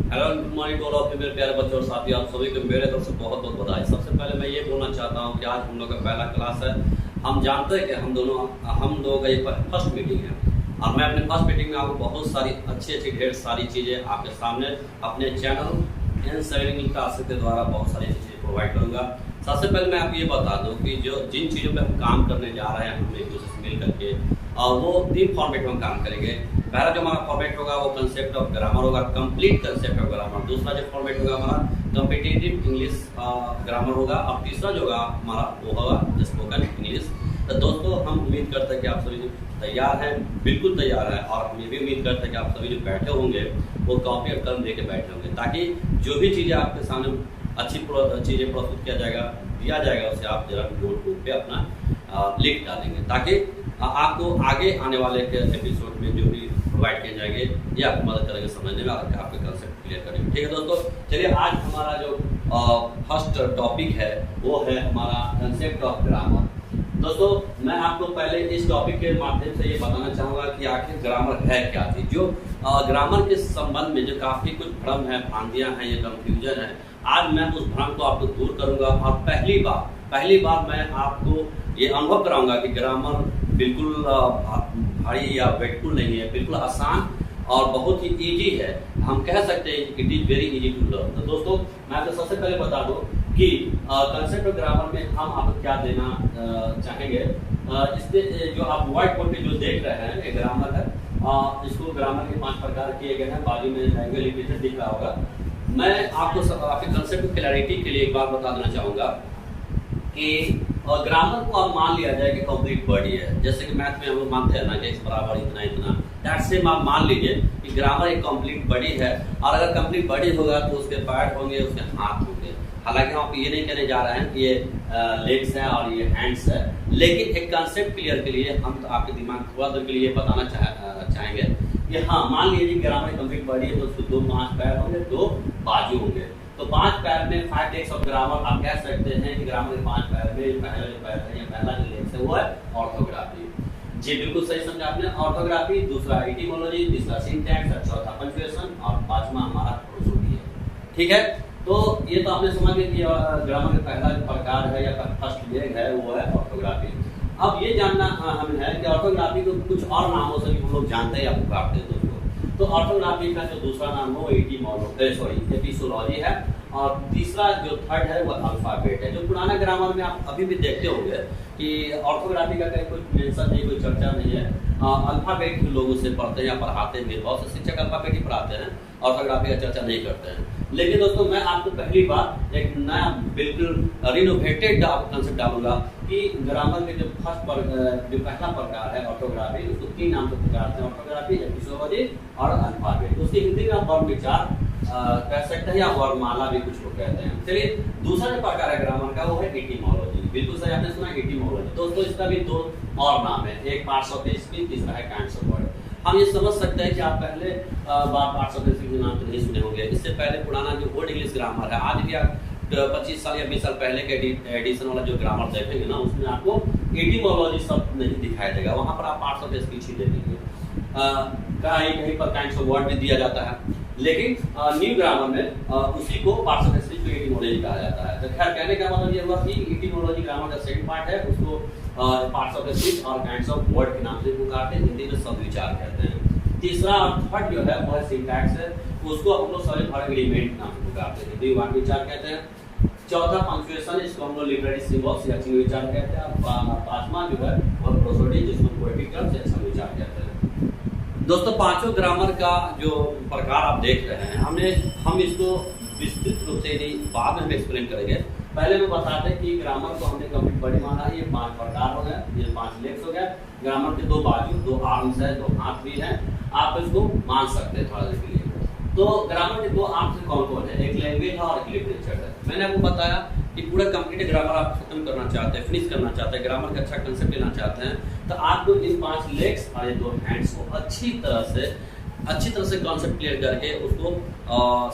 Hello good morning to all of you मेरे प्यारे बच्चों और साथी आप सभी को मेरे तरफ से बहुत बहुत बधाई। सबसे पहले मैं ये बोलना चाहता हूँ कि आज हम लोग का पहला क्लास है। हम जानते हैं कि हम लोगों का ये फर्स्ट मीटिंग है और मैं अपने फर्स्ट मीटिंग में आपको बहुत सारी अच्छी ढेर सारी चीज़ें आपके सामने अपने चैनल N7 क्लासेस के द्वारा बहुत सारी चीज़ें प्रोवाइड करूँगा। सबसे पहले मैं आपको ये बता दूँ कि जिन चीज़ों पर हम काम करने जा रहे हैं हम एक दूसरे से मिल करके और वो 3 फॉर्मेट में हम काम करेंगे। पहला जो हमारा फॉर्मेट होगा वो कंसेप्ट ऑफ ग्रामर होगा, कंप्लीट कंसेप्ट ऑफ ग्रामर। दूसरा जो फॉर्मेट होगा हमारा कॉम्पिटिटिव इंग्लिश ग्रामर होगा और तीसरा जो होगा हमारा वो होगा स्पोकन इंग्लिश। तो दोस्तों हम उम्मीद करते हैं कि आप सभी तैयार हैं, बिल्कुल तैयार हैं और हम ये भी उम्मीद करते हैं कि आप सभी जो बैठे होंगे वो कॉपी और कलम लेके बैठे होंगे ताकि जो भी चीज़ें आपके सामने अच्छी चीज़ें प्रस्तुत किया जाएगा दिया जाएगा उसे आप जरा नोटबुक पे अपना लिख डालेंगे ताकि आपको आगे आने वाले एपिसोड में जो भी प्रोवाइड किए जाएंगे ये आपको मदद करेंगे समझने में और आपके कंसेप्ट क्लियर करेंगे। ठीक है दोस्तों, चलिए आज हमारा जो फर्स्ट टॉपिक है वो है हमारा कंसेप्ट ऑफ ग्रामर। दोस्तों मैं आपको पहले इस टॉपिक के माध्यम से ये बताना चाहूँगा कि आखिर ग्रामर है क्या चीज़। जो ग्रामर के संबंध में जो काफ़ी कुछ भ्रम है, भ्रांतियाँ हैं, ये कंफ्यूजन है, आज मैं उस भ्रम को आपको दूर करूँगा और पहली बार मैं आपको ये अनुभव कराऊंगा कि ग्रामर बिल्कुल भारी या वेटफुल नहीं है, बिल्कुल आसान और बहुत ही इजी है। हम कह सकते हैं it is very easy to learn. तो दोस्तों मैं आपको सबसे पहले बता दूं कि कंसेप्ट ऑफ ग्रामर में हम आपको क्या देना चाहेंगे। इसके जो आप व्हाइट बोर्ड पे जो देख रहे हैं ये ग्रामर है। इसको ग्रामर के 5 प्रकार किए गए हैं, बाजू में लैंग्वेज लिटरेचर दिख रहा होगा। मैं आपको आपके कंसेप्ट क्लैरिटी के लिए एक बार बता देना चाहूँगा कि ग्रामर को आप मान लिया जाए कि कंप्लीट बॉडी है। जैसे कि मैथ में हम लोग मानते हैं ना कि x बराबर इतना इतना, दैट सेम आप मान लीजिए कि ग्रामर एक कंप्लीट बॉडी है और अगर कंप्लीट बॉडी होगा तो उसके पैर होंगे, उसके हाथ होंगे। हालांकि हम ये नहीं कहने जा रहे हैं कि ये लेग्स है और ये हैंड्स है, लेकिन एक कंसेप्ट क्लियर के लिए हम तो आपके दिमाग थोड़ा देर के लिए बताना चाहेंगे कि हाँ मान लीजिए ग्रामर कंप्लीट बॉडी है तो उसको 5 पैर होंगे, 2 बाजू होंगे। तो 5 पैर में 5 लेग्स ऑफ ग्रामर आप कह सकते हैं कि ग्रामर के 5 पैर में पहला जो पैर है या पहला जो लेग्स है वो है ऑर्थोग्राफी। जी बिल्कुल सही समझा आपने, ऑर्थोग्राफी। दूसरा एटिमोलॉजी, तीसरा सिंटैक्स और चौथा पंक्चुएशन और 5वां हमारा प्रोसोडी है। ठीक है, तो ये तो आपने समझ लिया कि ग्रामर का पहला जो प्रकार है या फर्स्ट लेग है वो है ऑर्थोग्राफी। अब ये जानना हमें है कि ऑर्थोग्राफी को कुछ और नामों से भी हम लोग जानते हैं या पुकारते हैं दोस्तों। तो ऑर्थोग्राफी का जो दूसरा नाम है वो एपिसोलॉजी है और तीसरा जो थर्ड है वो अल्फाबेट है। जो पुराना ग्रामर में आप अभी भी देखते होंगे कि ऑर्थोग्राफी का कोई मेंशन नहीं, कोई चर्चा नहीं है। अल्फाबेट के लोग उसे पढ़ते हैं या पढ़ाते हैं, बहुत से शिक्षक अल्फाबेट ही पढ़ाते हैं, ऑर्थोग्राफी का चर्चा नहीं करते हैं। लेकिन दोस्तों मैं आपको पहली बार एक नया बिल्कुल रिनोवेटेड कंसेप्ट डालूंगा कि ग्रामर के जो पहला प्रकार है ऑर्थोग्राफी, उसको 3 नाम से पुकारते हैं, ऑर्थोग्राफी, एपिसोलॉजी और अल्फाबेट। उसकी हिंदी में आप वर्ण विचार कह सकते हैं या वर्णमाला भी कुछ लोग कहते हैं। चलिए दूसरा जो प्रकार है ग्रामर का वो है एटिमोलॉजी। बिल्कुल सही आपने सुना, एटिमोलॉजी। दोस्तों इसका भी 2 और नाम है, एक पार्ट्स ऑफ द स्पीच, तीसरा है काइंड्स ऑफ वर्ड। हम ये समझ सकते हैं कि आप पहले बार पार्ट्स ऑफ द स्पीच के नाम तो नहीं सुने होंगे। इससे पहले पुराना जो ओल्ड इंग्लिश ग्रामर है, आज भी आप 25 साल या 20 साल पहले के एडिशन वाला जो ग्रामर देखेंगे ना उसमें आपको एटिमोलॉजी शब्द नहीं दिखाई देगा, वहाँ पर आप पार्ट्स ऑफ द स्पीच ही देखेंगे। कहीं पर काइंड्स ऑफ वर्ड भी दिया जाता है, लेकिन न्यू ग्रामर में उसी को पार्ट्स ऑफ द स्पीच को एटिमोलॉजी कहा जाता है। तो खैर कहने का मतलब ये हुआ कि एटिमोलॉजी ग्रामर का सेकंड पार्ट है, उसको पार्ट्स ऑफ द स्पीच और काइंड्स ऑफ वर्ड के नाम से पुकारते हैं, हिंदी में शब्द विचार कहते हैं। तीसरा और थर्ड जो है वो है सिंटैक्स है, उसको हम लोग सॉलिड वर्ड एग्रीमेंट नाम से पुकारते हैं, हिंदी वाक्य विचार कहते हैं। चौथा पंक्चुएशन, इसको हम लोग लिटरेरी सिंबल्स या चिन्ह विचार कहते हैं। 5वां जो है वो प्रोसोडी, जिसको पोएटिक टर्म्स या शब्द विचार कहते हैं। दोस्तों पांचों ग्रामर का जो प्रकार आप देख रहे हैं हम इसको विस्तृत रूप से बाद में हम एक्सप्लेन करेंगे। पहले मैं बताते हैं कि ग्रामर को हमने कंप्लीट बॉडी माना है, ये 5 प्रकार हो गए, ये 5 लेग्स हो गए। ग्रामर के 2 बाजू, 2 आर्म्स है, 2 हाथ भी है, आप इसको मान सकते हैं थोड़ा देर के लिए। तो ग्रामर के 2 आर्म्स कौन कौन है, एक लैंग्वेज है और एक लिटरेचर है। मैंने आपको बताया कि पूरा कंप्लीट ग्रामर आप खत्म करना चाहते हैं, फिनिश करना चाहते हैं, ग्रामर का अच्छा कंसेप्ट लेना चाहते हैं, तो आपको इन 5 लेग्स और ये 2 हैंड्स को अच्छी तरह से कॉन्सेप्ट क्लियर करके उसको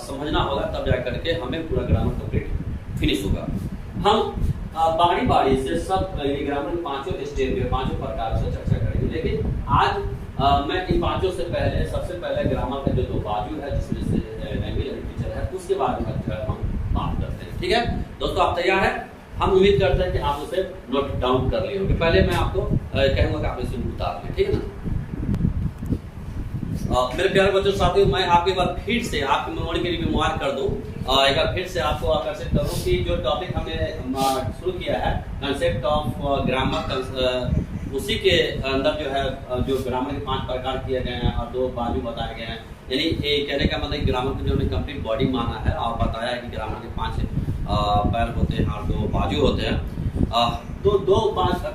समझना होगा, तब जा करके हमें पूरा ग्रामर कंप्लीट फिनिश होगा। हम बारी से सब ग्रामर के 5 स्टेप में 5 प्रकार से चर्चा करेंगे, लेकिन आज मैं इन 5 से पहले सबसे पहले ग्रामर का जो 2 बाजू है जिसमें से लैंग्वेज बारे में जो है हम बात करते हैं। ठीक है दोस्तों, आप तैयार हैं? हम उम्मीद करते हैं कि आप उसे नोट डाउन कर लिए होंगे। पहले मैं आपको कहूँगा कि आप इसे उतार लें, ठीक है ना। मेरे प्यारे बच्चों साथियों, मैं आपके बार फिर से आपकी मेमोरी के लिए मुबारक कर दूं, एक बार फिर से आपको आकर्षित करूं कि जो टॉपिक हमने शुरू किया है कंसेप्ट ऑफ ग्रामर, उसी के अंदर जो है जो ग्रामर के 5 प्रकार किए गए हैं और 2 बाजू बताए गए हैं। यानी ये कहने का मतलब ग्रामर को जो हमने कंप्लीट बॉडी माना है और बताया है कि ग्रामर के 5 पैर होते हैं और 2 बाजू होते हैं। तो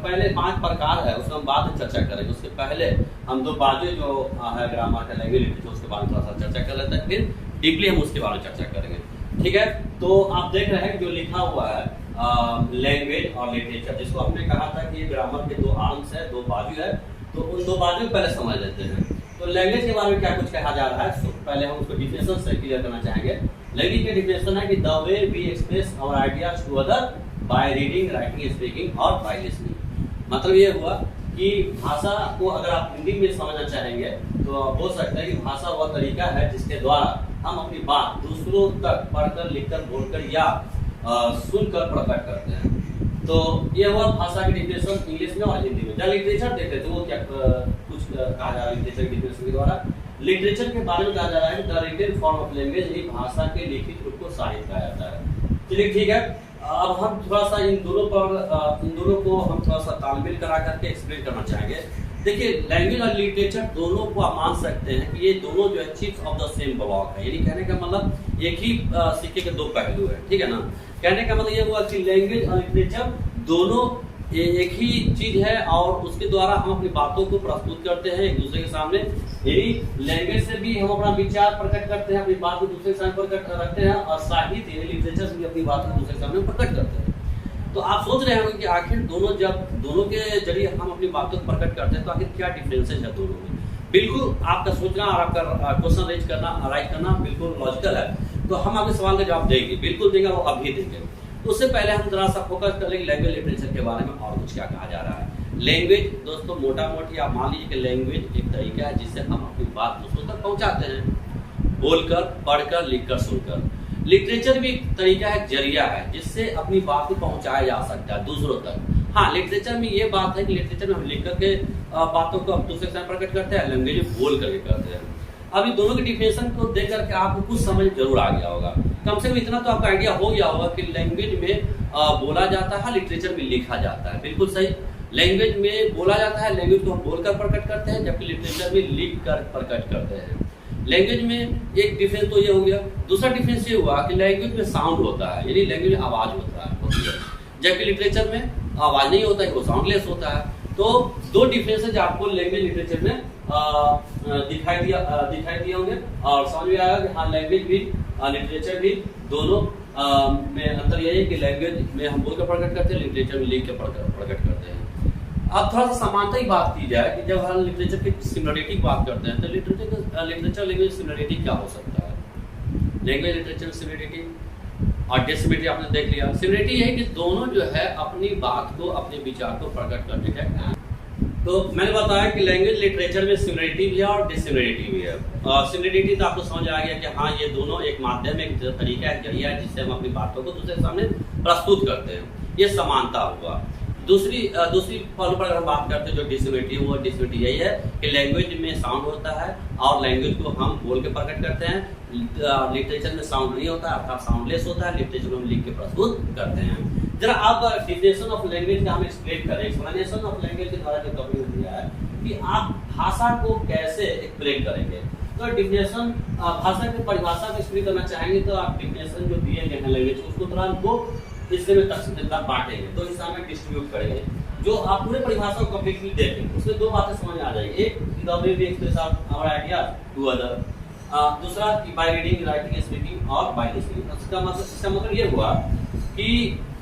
पहले 5 प्रकार है, उसको हम बाद में चर्चा करेंगे। उसके पहले हम 2 बाजू जो है ग्रामर का लैंग्वेज लिटरेचर, उसके बारे में थोड़ा सा चर्चा कर लेते हैं, फिर डीपली हम उसके बारे में चर्चा करेंगे। ठीक है, तो आप देख रहे हैं कि जो लिखा हुआ है लैंग्वेज और लिटरेचर, जिसको हमने कहा था कि ग्रामर के 2 आर्म्स है, 2 बाजू है। तो उन 2 बाजू पहले समझ लेते हैं। तो लैंग्वेज के बारे में क्या कुछ कहा जा रहा है, तो पहले हम उसको डिफिनेशन से क्लियर करना चाहेंगे। लैंग्वेज के डिफिनेशन है कि the way we express our ideas to other by reading, writing, speaking और बाय लिसनिंग। मतलब ये हुआ कि भाषा को अगर आप हिंदी में समझना चाहेंगे तो बोल सकते हैं कि भाषा वह तरीका है जिसके द्वारा हम अपनी बात दूसरों तक पढ़कर, लिखकर, बोलकर या सुनकर प्रकट करते हैं। तो ये हुआ भाषा की डिफिनेशन इंग्लिश में और हिंदी में। जब लिटरेचर देखते थे वो क्या कुछ कहा जा रहा है लिटरेचर की डिफिनेशन के द्वारा। लिटरेचर के बारे में कहा जा रहा है the written form of language, यानी भाषा के लिखित रूप को साहित्य कहा जाता है। चलिए ठीक है, अब हम थोड़ा सा इन दोनों को हम थोड़ा सा तालमेल करा करके एक्सप्लेन करना चाहेंगे। देखिए, लैंग्वेज और लिटरेचर दोनों को आप मान सकते हैं कि ये दोनों जो है chips of the same block है। यानी कहने का मतलब एक ही सिक्के के 2 पहलू है, ठीक है ना। कहने का मतलब ये हुआ कि लैंग्वेज और लिटरेचर दोनों एक ही चीज है और उसके द्वारा हम अपनी बातों को प्रस्तुत करते हैं एक दूसरे के सामने। यानी लैंग्वेज से भी हम अपना विचार प्रकट करते हैं, अपनी बात को दूसरे के सामने प्रकट रखते हैं, और साहित्य लिटरेचर से भी अपनी बात को दूसरे के सामने प्रकट करते हैं। तो आप सोच रहे होंगे कि आखिर दोनों के जरिए हम अपनी बातों को प्रकट करते हैं, तो आखिर क्या डिफरेंसेस है दोनों में। बिल्कुल आपका सोचना और आपका क्वेश्चन राइज करना बिल्कुल लॉजिकल है। तो हम आपके सवाल का जवाब देंगे, बिल्कुल देंगे और अभी देंगे। तो उससे पहले हम जरा सा फोकस कर लेंगे लैंग्वेज लिटरेचर के बारे में और कुछ क्या कहा जा रहा है। लैंग्वेज दोस्तों मोटा मोटी आप मान लीजिए कि लैंग्वेज एक तरीका है जिससे हम अपनी बात दूसरों तक पहुंचाते हैं, बोलकर, पढ़कर, लिखकर, सुनकर। लिटरेचर भी एक तरीका है, जरिया है जिससे अपनी बात को पहुंचाया जा सकता है दूसरों तक। हाँ, लिटरेचर में ये बात है कि लिटरेचर में हम लिख करके बातों को दूसरे के सामने प्रकट करते हैं, लैंग्वेज में बोल करके करते हैं। अभी दोनों के डिफिनेशन को देख करके आपको कुछ समझ जरूर आ गया होगा। कम से कम इतना तो आपका आइडिया हो गया होगा कि लैंग्वेज में बोला जाता है, लिटरेचर में लिखा जाता है। बिल्कुल सही, लैंग्वेज में बोला जाता है, लैंग्वेज को हम बोलकर प्रकट करते हैं, जबकि लिटरेचर में लिख कर प्रकट करते हैं। लैंग्वेज में एक डिफरेंस तो ये हो गया। दूसरा डिफरेंस ये हुआ कि लैंग्वेज में साउंड होता है, यानी लैंग्वेज में आवाज होता है, जबकि लिटरेचर में आवाज नहीं होता है, वो साउंडलेस होता है। तो 2 डिफरेंसेज आपको लैंग्वेज लिटरेचर में दिखाई दिए होंगे और समझ में आएगा कि हाँ, लैंग्वेज भी लिटरेचर भी दोनों में अंतर यही है कि लैंग्वेज में हम बोलकर प्रकट करते हैं, लिटरेचर में लिख के प्रकट करते हैं। अब थोड़ा सा समानता की बात की जाए कि जब हम लिटरेचर की सिमिलरिटी की बात करते हैं तो लिटरेचर लैंग्वेज सिमिलरिटी क्या हो सकता है। लैंग्वेज लिटरेचर सिमिलरिटी और डिससिमिलरिटी आपने देख लिया। सिमिलरिटी है कि दोनों जो है अपनी बात को, अपने विचार को प्रकट करने का। तो मैंने बताया कि लैंग्वेज लिटरेचर में सिमिलरिटी भी है और डिससिमिलरिटी भी है। सिमिलरिटी तो आपको समझ आ गया कि हाँ, ये दोनों एक माध्यम, एक तरीका है, जरिया है जिससे हम अपनी बातों को दूसरे के सामने प्रस्तुत करते हैं। ये समानता हुआ। दूसरी पहलू पर अगर हम बात करते हैं जो डिससिमिलरिटी, वो डिससिमिलरिटी यही है कि लैंग्वेज में साउंड होता है और लैंग्वेज को हम बोल के प्रकट करते हैं। लिटरेचर में साउंड नहीं होता, अर्थात साउंडलेस होता है, लिटरेचर में हम लिख के प्रस्तुत करते हैं। जरा आप डिफिनेशन ऑफ लैंग्वेज का हम एक्सप्लेन करें। एक्सप्लेनेशन ऑफ लैंग्वेज के द्वारा जो टॉपिक दिया है कि आप भाषा को कैसे एक्सप्लेन करेंगे। तो डिफिनेशन, भाषा की परिभाषा को एक्सप्लेन करना चाहेंगे तो आप डिफिनेशन जो दिए गए हैं लैंग्वेज, उसको थोड़ा हमको हिस्से में बांटेंगे, 2 हिस्सा में डिस्ट्रीब्यूट करेंगे। जो आप पूरे परिभाषा को कंप्लीटली देखेंगे उसमें 2 बातें समझ आ जाएगी। एक, the way we express our idea to other. दूसरा कि बाय रीडिंग, राइटिंग, स्पीकिंग और बाय लिसनिंग। इसका मतलब ये हुआ कि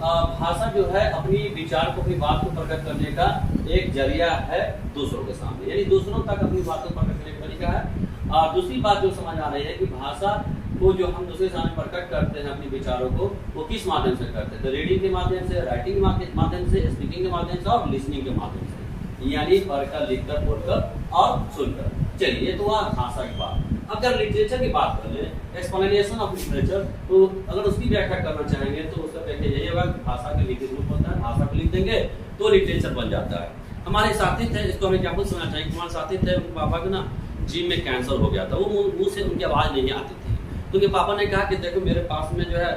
भाषा जो है अपनी विचार को, अपनी बात को प्रकट करने का एक जरिया है दूसरों के सामने, यानी दूसरों तक अपनी बात को प्रकट करने का तरीका है। दूसरी बात जो समझ आ रही है कि भाषा को जो हम दूसरे सामने प्रकट करते हैं अपने विचारों को, वो किस माध्यम से करते हैं। तो रीडिंग के माध्यम से, राइटिंग के माध्यम से, स्पीकिंग के माध्यम से और लिसनिंग के माध्यम से, यानी पढ़कर, लिखकर, बोलकर और सुनकर। चलिए, ये तो हुआ भाषा की बात। अब अगर लिटरेचर की बात कर लें, एक्सप्लेनेशन ऑफ लिटरेचर, तो अगर उसकी व्याख्या करना चाहेंगे तो उसका व्याख्या यही होगा कि भाषा के लिखित रूप होता है, भाषा को लिख देंगे तो लिटरेचर बन जाता है। हमारे साथी थे, इसको हमें क्या कुछ समझना चाहिए, हमारे साथी थे, उनके पापा को ना जिम में कैंसर हो गया था, वो मुंह से उनकी आवाज़ नहीं आती थी, तो उनके पापा ने कहा कि देखो मेरे पास में जो है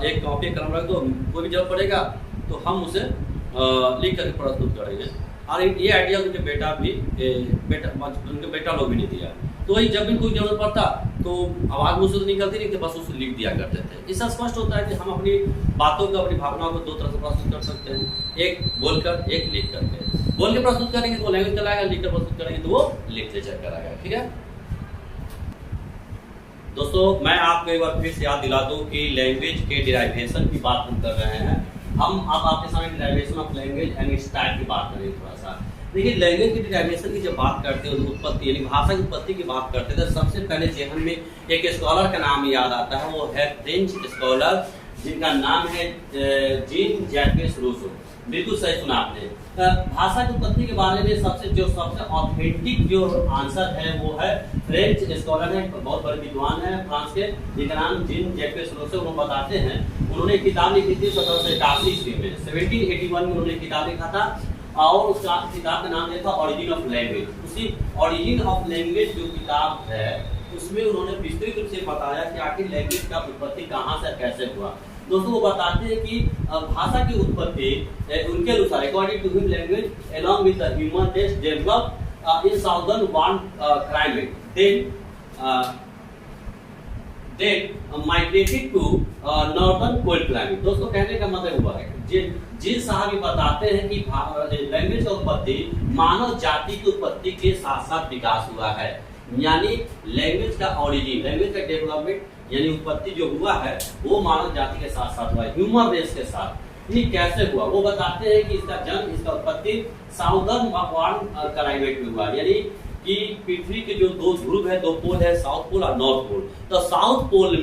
एक कॉपी कलम रख दो, कोई भी जरूरत पड़ेगा तो हम उसे लिख करके प्रस्तुत करेंगे। और ये आइडिया उनके उनके बेटा लोग भी नहीं दिया, तो वही जब भी कोई जरूरत पड़ता तो आवाज़ मुझसे तो निकलती नहीं थी, बस उसे लिख दिया करते थे। इससे स्पष्ट होता है कि हम अपनी बातों को, अपनी भावनाओं को दो तरह से प्रस्तुत कर सकते हैं, एक बोलकर, एक लिख करके। बोल के प्रस्तुत करेंगे तो वो लैंग्वेज कराएगा, लिख कर प्रस्तुत करेंगे तो वो लिटरेचर कराएगा। ठीक है दोस्तों, मैं आपको एक बार फिर से याद दिला दूं कि लैंग्वेज के डिराइवेशन की बात हम कर रहे हैं। हम अब आपके सामने derivation of language and it's type की बात करेंगे थोड़ा सा। देखिए, लैंग्वेज की डिराइवेशन की जब बात करते हैं, उत्पत्ति यानी भाषा की उत्पत्ति की बात करते हैं, तो सबसे पहले जेहन में एक स्कॉलर का नाम याद आता है, वो है फ्रेंच स्कॉलर जिनका नाम है जीन जैक्वेस रूसो। बिल्कुल सही सुना आपने। भाषा की उत्पत्ति के बारे में सबसे ऑथेंटिक जो आंसर है वो है फ्रेंच स्कॉलर है, बहुत बड़े विद्वान है फ्रांस के, जिनका नाम जीन जैक्वेस रूसो। उन्होंने बताते हैं, उन्होंने किताब लिखी थी 1781 ईस्वी में, 1781 में उन्होंने किताब लिखा था, और उस किताब का नाम था ऑरिजिन ऑफ लैंग्वेज। उसी ऑरिजिन ऑफ लैंग्वेज जो किताब है उसमें उन्होंने विस्तृत रूप से बताया कि आखिर लैंग्वेज का उत्पत्ति कहाँ से कैसे हुआ। दोस्तों, वो बताते हैं कि भाषा की उत्पत्ति उनके अनुसार, according to him, language along with the human race develop in southern warm climate, then migrated to northern cold climate. दोस्तों, कहने का मतलब हुआ है जिन साहब बताते हैं कि लैंग्वेज का उत्पत्ति मानव जाति की उत्पत्ति के साथ साथ विकास हुआ है, यानी लैंग्वेज का ओरिजिन, लैंग्वेज का डेवलपमेंट यानी उत्पत्ति जो हुआ है वो मानव जाति के साथ साथ हुआ है, ह्यूमन रेस के साथ। ये कैसे हुआ वो बताते हैं कि इसका जन्म, इसका उत्पत्ति साउदर्न वार्म क्लाइमेट में हुआ, यानी कि पृथ्वी के जो दो ध्रुव है, दो पोल है, साउथ पोल और नॉर्थ पोल। तो साउथ पोल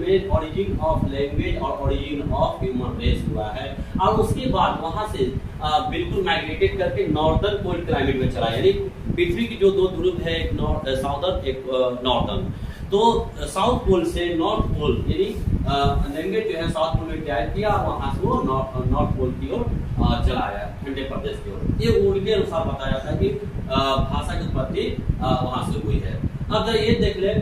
में ओरिजिन ऑफ लैंग्वेज और ओरिजिन ऑफ ह्यूमन रेस हुआ है, और उसके बाद वहां से बिल्कुल माइग्रेटेड करके नॉर्दर्न कोल्ड क्लाइमेट में चला, यानी पृथ्वी की जो दो ध्रुव है, एक साउदर्न एक नॉर्दर्न। तो साउथ पोल से नॉर्थ पोल यानी लैंग्वेज जो है साउथ पोल में डायरेक्ट किया, वहां से वो नॉर्थ पोल की ओर चला आया, ठंडे प्रदेश की ओर। ये उनके अनुसार बताया जाता है कि भाषा की उत्पत्ति वहां से हुई है। अब जरा ये देख ले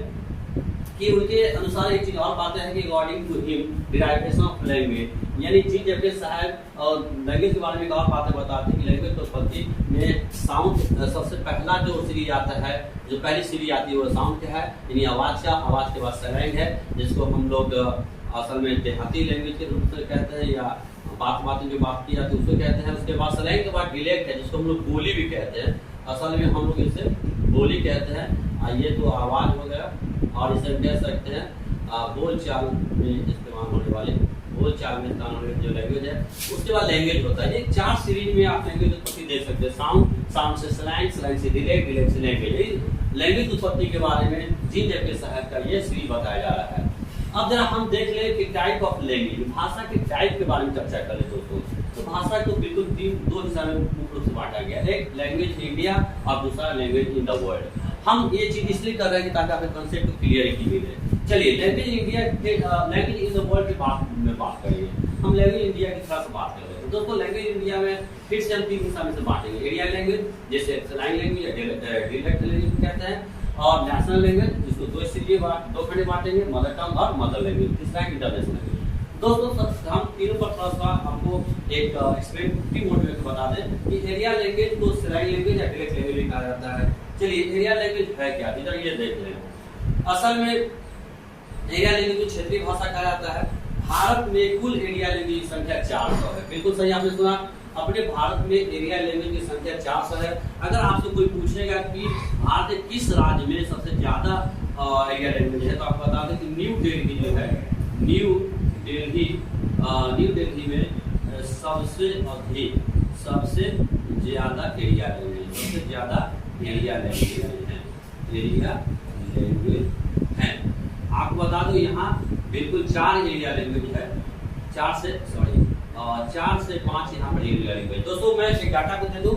कि उनके अनुसार एक चीज और बातें हैं कि according to him derivation of language, यानी जीन जैक्वेस साहब और लैंग्वेज के बारे में एक और बातें बताते हैं कि लैंग्वेज की उत्पत्ति में साउंड, सबसे पहला जो सीरीज आता है, जो पहली सीरीज आती है वो साउंड का है, यानी आवाज का, आवाज के बाद स्लैंग है, जिसको हम लोग असल में देहाती लैंग्वेज के रूप से कहते हैं, या बातें जो बात की जाती है उसको कहते हैं। उसके बाद स्लैंग के बाद डिलेक्ट है, जिसको हम लोग बोली भी कहते हैं, असल में हम लोग इसे बोली कहते हैं। ये तो आवाज हो गया, और इसे कह सकते हैं बोलचाल में इस्तेमाल होने वाले, बोलचाल में इस्तेमाल होने वाली जो लैंग्वेज है। उसके बाद लैंग्वेज होता है, ये 4 सीरीज में आप लैंग्वेज उत्पत्ति देख सकते हैं, साउंड से स्लैंग, स्लैंग से डिलेक्ट से लैंग्वेज। लैंग्वेज उत्पत्ति के बारे में जीन जैक्वेस साहब का ये सीरीज बताया जा रहा है। अब जरा हम देख ले कि टाइप ऑफ लैंग्वेज, भाषा के टाइप के बारे में चर्चा करें दोस्तों। तो भाषा को बिल्कुल दो हिस्सा में मुख्य रूप से बांटा गया, एक लैंग्वेज इन इंडिया और दूसरा लैंग्वेज इन द वर्ल्ड। हम ये चीज इसलिए कर रहे हैं कि ताकि आपके कंसेप्ट को क्लियरिटी मिले। चलिए, लैंग्वेज इंडिया के लैंग्वेज इन द वर्ल्ड की बात करेंगे। हम लैंग्वेज इंडिया की थोड़ा सा बात कर रहे हैं दोस्तों। लैंग्वेज इंडिया में फिर से हम 3 हिस्सा में से बांटेंगे, एरिया लैंग्वेज जैसे लाइन लैंग्वेज या डिलेक्ट लैंग्वेज कहते हैं, और नेशनल लैंग्वेज जिसको दो खंड बांटेंगे, मदर टंग और मदर लैंग्वेज, तीसरा इंटरनेशनल लैंग्वेज। दोस्तों, हम तीनों पर थोड़ा सा आपको एक एक्सप्लेनेटरी मोड में बता दें कि एरिया लैंग्वेज को स्लैंग लैंग्वेज या डिलेक्ट लैंग्वेज कहा जाता है। चलिए, एरिया लैंग्वेज है क्या, इधर ये देख लें। असल में एरिया लैंग्वेज को क्षेत्रीय भाषा कहा जाता है। भारत में कुल एरिया लैंग्वेज की संख्या 400 है। बिल्कुल सही आपने सुना, अपने भारत में एरिया लैंग्वेज की संख्या 400 है। अगर आपसे कोई पूछेगा कि भारत के किस राज्य में सबसे ज्यादा एरिया लैंग्वेज है, तो आप बता दें कि न्यू दिल्ली जो है, न्यू दिल्ली में सबसे ज्यादा एरिया लैंग्वेज, सबसे ज्यादा एरिया लैंग्वेज है। आपको बता दो यहाँ बिल्कुल 4 एरिया लैंग्वेज है, 4 से 5 यहाँ पर एरिया लैंग्वेज। दोस्तों, मैं एक डाटा को दे दूं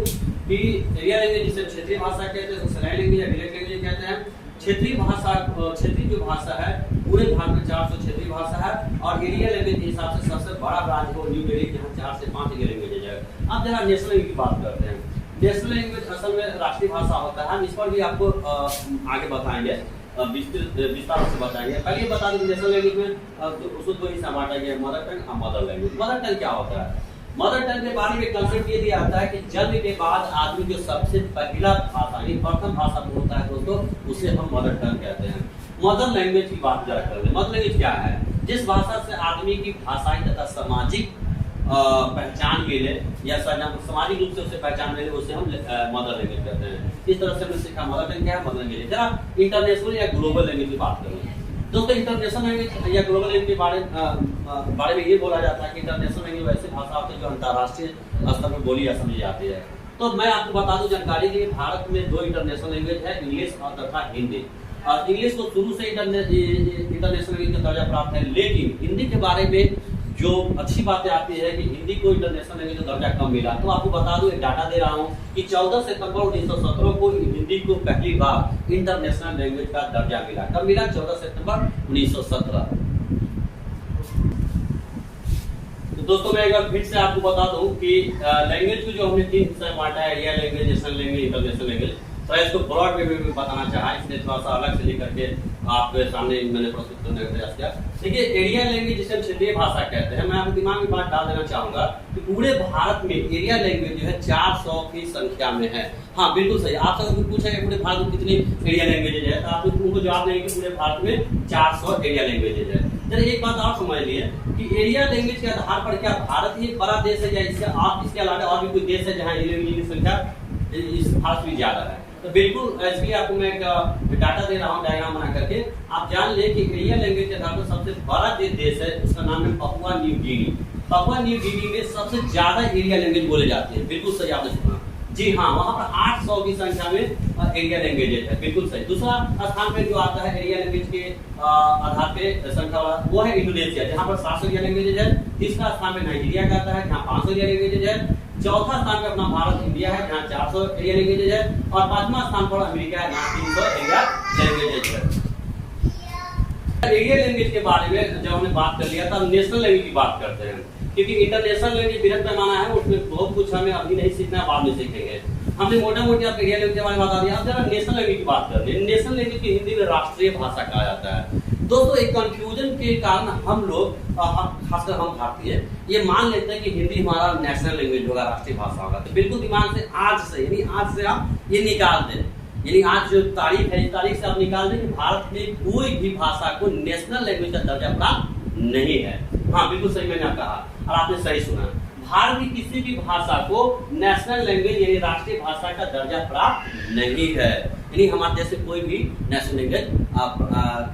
कि एरिया लैंग्वेज जिसे क्षेत्रीय भाषा कहते हैं, स्लैंग लैंग्वेज या डिलेक्ट लैंग्वेज कहते हैं। क्षेत्रीय भाषा, क्षेत्रीय जो भाषा है पूरे भारत में 400 क्षेत्रीय भाषा है और एरिया लैंग्वेज के हिसाब से सबसे बड़ा राज्य है न्यू दिल्ली, जहाँ 4 से 5 एरिया लैंग्वेज है। अब जरा नेशनल लैंग्वेज की बात करते हैं। नेशनल लैंग्वेज असल में राष्ट्रीय भाषा होता है, इस पर भी आपको आगे बताएंगे, विस्तार से बताएंगे। पहले ये बता दें नेशनल लैंग्वेज में उसको दो हिस्सा बांटा गया, मदर टंग और मदर लैंग्वेज। मदर टंग क्या होता है? मदर टंग के बारे में कंसेप्ट ये दिया जाता है कि जन्म के बाद आदमी जो सबसे पहला भाषा यानी प्रथम भाषा बोलता है दोस्तों, उसे हम मदर टंग कहते हैं। मदर लैंग्वेज की बात जरा कर लें। मदर लैंग्वेज क्या है? जिस भाषा से आदमी की भाषाई तथा सामाजिक पहचान मिले या सामाजिक रूप से उसे पहचान मिले, उसे हम मदर लैंग्वेज कहते हैं। इस तरह से हमने सीखा मदर टंग क्या है, मदर लैंग्वेज। जरा इंटरनेशनल या ग्लोबल लैंग्वेज की बात करें दोस्तों। इंटरनेशनल लैंग्वेज या ग्लोबल लैंग्वेज के बारे में ये बोला जाता है कि इंटरनेशनल लैंग्वेज वैसे भाषा होती है जो अंतर्राष्ट्रीय स्तर पर बोली या समझी जाती है। तो मैं आपको बता दूं जानकारी के लिए, भारत में 2 इंटरनेशनल लैंग्वेज है, इंग्लिश और तथा हिंदी। इंग्लिश को शुरू से इंटरनेशनल लैंग्वेज का दर्जा प्राप्त है, लेकिन हिंदी के बारे में जो अच्छी बातें आती है कि हिंदी को इंटरनेशनल लैंग्वेज का दर्जा कम मिला। तो आपको बता दूं, एक डाटा दे रहा हूं कि 14 सितंबर 1917 को हिंदी को पहली बार इंटरनेशनल लैंग्वेज का दर्जा मिला। कब मिला? 14 सितंबर 1917। तो दोस्तों मैं एक बार फिर से आपको बता दूं कि लैंग्वेज को जो हमने 3 हिस्से में बांटा है, area language, national language, international language, तो इसको ब्रॉड वे में बताना चाहा, इसलिए थोड़ा सा अलग से लेकर के आपके सामने मैंने प्रस्तुत करने का प्रयास किया। देखिए, एरिया लैंग्वेज जिसे हम क्षेत्रीय भाषा कहते हैं, मैं आपके दिमाग में बात डाल देना चाहूंगा कि पूरे भारत में एरिया लैंग्वेज जो है 400 की संख्या में है। हाँ बिल्कुल सही। आप सबको पूछा है पूरे भारत में कितनी एरिया लैंग्वेज है, तो आप उनको जवाब देंगे कि पूरे भारत में 400 एरिया लैंग्वेज है। चलिए एक बात और समझ लिए कि एरिया लैंग्वेज के आधार पर क्या भारत ही एक बड़ा देश है या इसके अलावा और भी कोई देश है जहाँ एरिया लैंग्वेज की संख्या इस भारत में ज्यादा है? तो बिल्कुल इसलिए आपको मैं एक डाटा दे रहा हूँ, डायग्राम बना करके। आप जान ले कि एरिया लैंग्वेज के आधार पर सबसे बड़ा जो देश है उसका नाम है Papua New Guinea. Papua New Guinea में सबसे ज्यादा एरिया लैंग्वेज बोले जाते हैं। बिल्कुल सही आपने सुना, जी हाँ, वहाँ पर 800 की संख्या में एरिया लैंग्वेज है। बिल्कुल सही। दूसरा स्थान पे जो आता है एरिया लैंग्वेज के आधार पे संख्या वाला, वो है इंडोनेशिया, जहाँ पर 700 एरिया लैंग्वेज है। तीसरा स्थान पे नाइजीरिया का आता है, जहाँ 500 एरिया लैंग्वेज है। चौथा स्थान पे अपना भारत इंडिया है, जहाँ 400 एरिया लैंग्वेज है। और 5वां स्थान पर अमेरिका है, जहाँ 300 एरिया लैंग्वेज है। एरिया लैंग्वेज के बारे में जब हमने बात कर लिया, तब नेशनल लैंग्वेज की बात करते हैं, क्योंकि इंटरनेशनल लैंग्वेज बृहत पैमाना है, उसमें बहुत कुछ हमें अभी नहीं सीखना है, बाद में सीखेंगे। हमने मोटा मोटी आप एरिया लैंग्वेज के बारे में बता दिया। अब जरा नेशनल लैंग्वेज की बात करते हैं। नेशनल लैंग्वेज की हिंदी में राष्ट्रीय भाषा कहा जाता है। दोस्तों एक कंफ्यूजन के कारण हम लोग, खासकर हम भारतीय, ये मान लेते हैं कि हिंदी हमारा नेशनल लैंग्वेज होगा, राष्ट्रीय भाषा होगा। तो बिल्कुल दिमाग से आज से आप ये निकाल दें, यानी आज जो तारीख है, इस तारीख से आप निकाल दें कि भारत में कोई भी भाषा को नेशनल लैंग्वेज का दर्जा प्राप्त नहीं है। हाँ बिल्कुल सही मैंने कहा और आपने सही सुना। भारत की किसी भी भाषा को नेशनल लैंग्वेज यानी राष्ट्रीय भाषा का दर्जा प्राप्त नहीं है। यानी हमारे देश में कोई भी नेशनल लैंग्वेज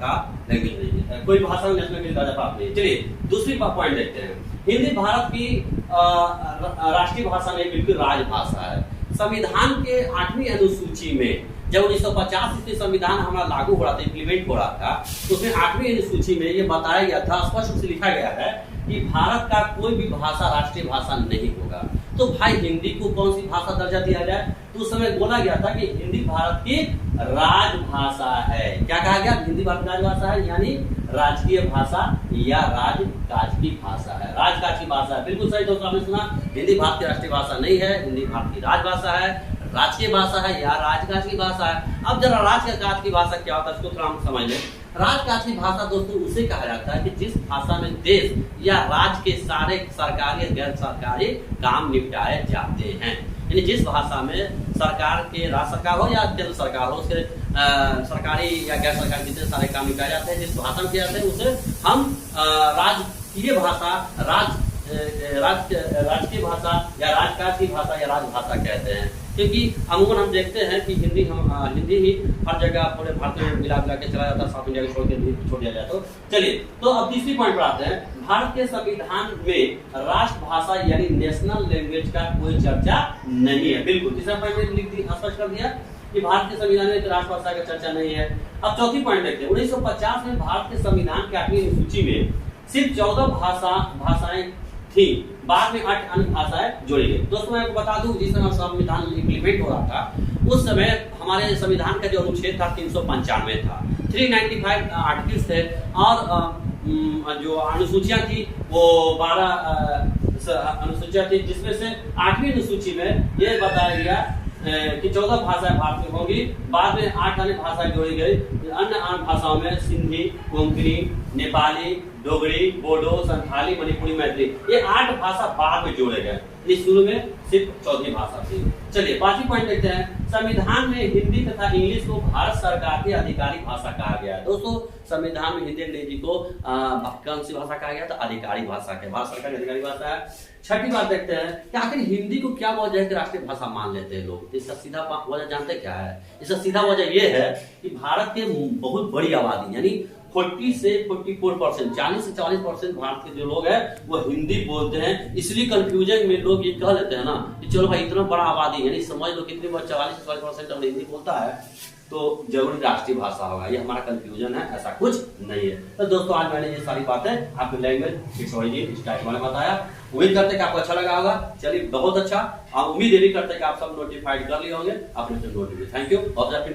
का लैंग्वेज नहीं है, कोई भाषा में नेशनल लैंग्वेज दर्जा प्राप्त नहीं। चलिए दूसरी पॉइंट देखते हैं। हिंदी भारत की राष्ट्रीय भाषा नहीं, बिल्कुल राजभाषा है। संविधान के 8वीं अनुसूची में जब 1950 ईस्वी संविधान हमारा लागू हो रहा था, इम्प्लीमेंट हो रहा था, तो उसमें 8वीं अनुसूची में ये बताया गया था, स्पष्ट रूप से लिखा गया है कि भारत का कोई भी भाषा राष्ट्रीय भाषा नहीं होगा। तो भाई हिंदी को कौन सी भाषा दर्जा दिया जाए? तो उस समय बोला गया था कि हिंदी भारत की राजभाषा है। क्या कहा गया? हिंदी भारत की राजभाषा है, यानी राजकीय भाषा या राजकाज की भाषा है। राजकाज की भाषा है, बिल्कुल सही दोस्तों, आपने सुना। हिंदी भारत की राष्ट्रीय भाषा नहीं है, हिंदी भारत की राजभाषा है, राजकीय भाषा है या राजकाज की भाषा है। अब जरा राजकाज की भाषा क्या होता है इसको थोड़ा हम समझ लें। राजकाज की भाषा दोस्तों उसे कहा जाता है कि जिस भाषा में देश या राज्य के सारे सरकारी या गैर सरकारी काम निपटाए जाते हैं। यानी जिस भाषा में सरकार के, राज्य सरकार हो या केंद्र सरकार हो, उसके सरकारी या गैर सरकारी जितने सारे काम निपटाए जाते हैं, जिस भाषा में किए जाते हैं उसे हम राजकीय भाषा, राजकीय भाषा या राजकाज की भाषा या राजभाषा कहते हैं। क्योंकि अमूमन हम देखते हैं कि हिंदी ही हर जगह पूरे भारत में मिला के चला जाता है, साउथ इंडिया को छोड़ दिया जाए। तो चलिए, तो अब तीसरी पॉइंट पर आते हैं। भारत के संविधान में राष्ट्रभाषा यानी नेशनल लैंग्वेज का कोई चर्चा नहीं है। बिल्कुल तीसरा पॉइंट लिख दी, स्पष्ट कर दिया कि भारत के संविधान में राष्ट्रभाषा का चर्चा नहीं है। अब चौथी पॉइंट देखते हैं। 1950 में भारत के संविधान की 8वीं अनुसूची में सिर्फ 14 भाषाएं थी, बाद में 8 अन्य भाषाएं जोड़ी गई। दोस्तों मैं आपको बता दूं, जिस समय संविधान इम्प्लीमेंट हो रहा था उस समय हमारे संविधान का जो अनुच्छेद था 395 था, 395 आर्टिकल्स थे, और जो अनुसूचियां थी वो 12 अनुसूचियां थी, जिसमें से 8वीं अनुसूची में ये बताया गया कि 14 भाषाएं भारत में होंगी। बाद में 8 अन्य भाषाएं जोड़ी गई। अन्य भाषाओं में सिंधी, कोंकणी, नेपाली, डोगरी, बोडो, संथाली, मणिपुरी, मैथिली, ये 8 भाषा बाद में जोड़े गए। इस शुरू में सिर्फ 14वीं भाषा थी। चलिए 5वीं पॉइंट देखते हैं। संविधान में हिंदी तथा इंग्लिश को भारत सरकार की आधिकारिक भाषा कहा गया है। दोस्तों संविधान में हिंदी अंग्रेजी को कौन सी भाषा कहा गया? तो आधिकारिक भाषा के, भारत सरकार की आधिकारिक भाषा है। छठी बात देखते हैं कि आखिर हिंदी को क्या वजह है कि राष्ट्रीय भाषा मान लेते हैं लोग? इसका सीधा वजह जानते क्या है? इसका सीधा वजह यह है कि भारत के बहुत बड़ी आबादी यानी 40 से 44%, 40 से 40% भारत के जो लोग हैं वो हिंदी बोलते हैं। इसलिए कंफ्यूजन में लोग ये कह लेते हैं ना कि चलो भाई इतना बड़ा आबादी यानी समझ लो कितने 40 से 40% अगर हिंदी बोलता है तो जरूरी राष्ट्रीय भाषा होगा। ये हमारा कंफ्यूजन है, ऐसा कुछ नहीं है। तो दोस्तों आज मैंने ये सारी बातें आपको लैंग्वेज स्टाइल में बताया। उम्मीद करते हैं कि आपको अच्छा लगा होगा। चलिए बहुत अच्छा, उम्मीद ये भी करते हैं कि आप सब नोटिफाइड कर लिए होंगे अपने नोटिफिकेशन। थैंक यू और फिर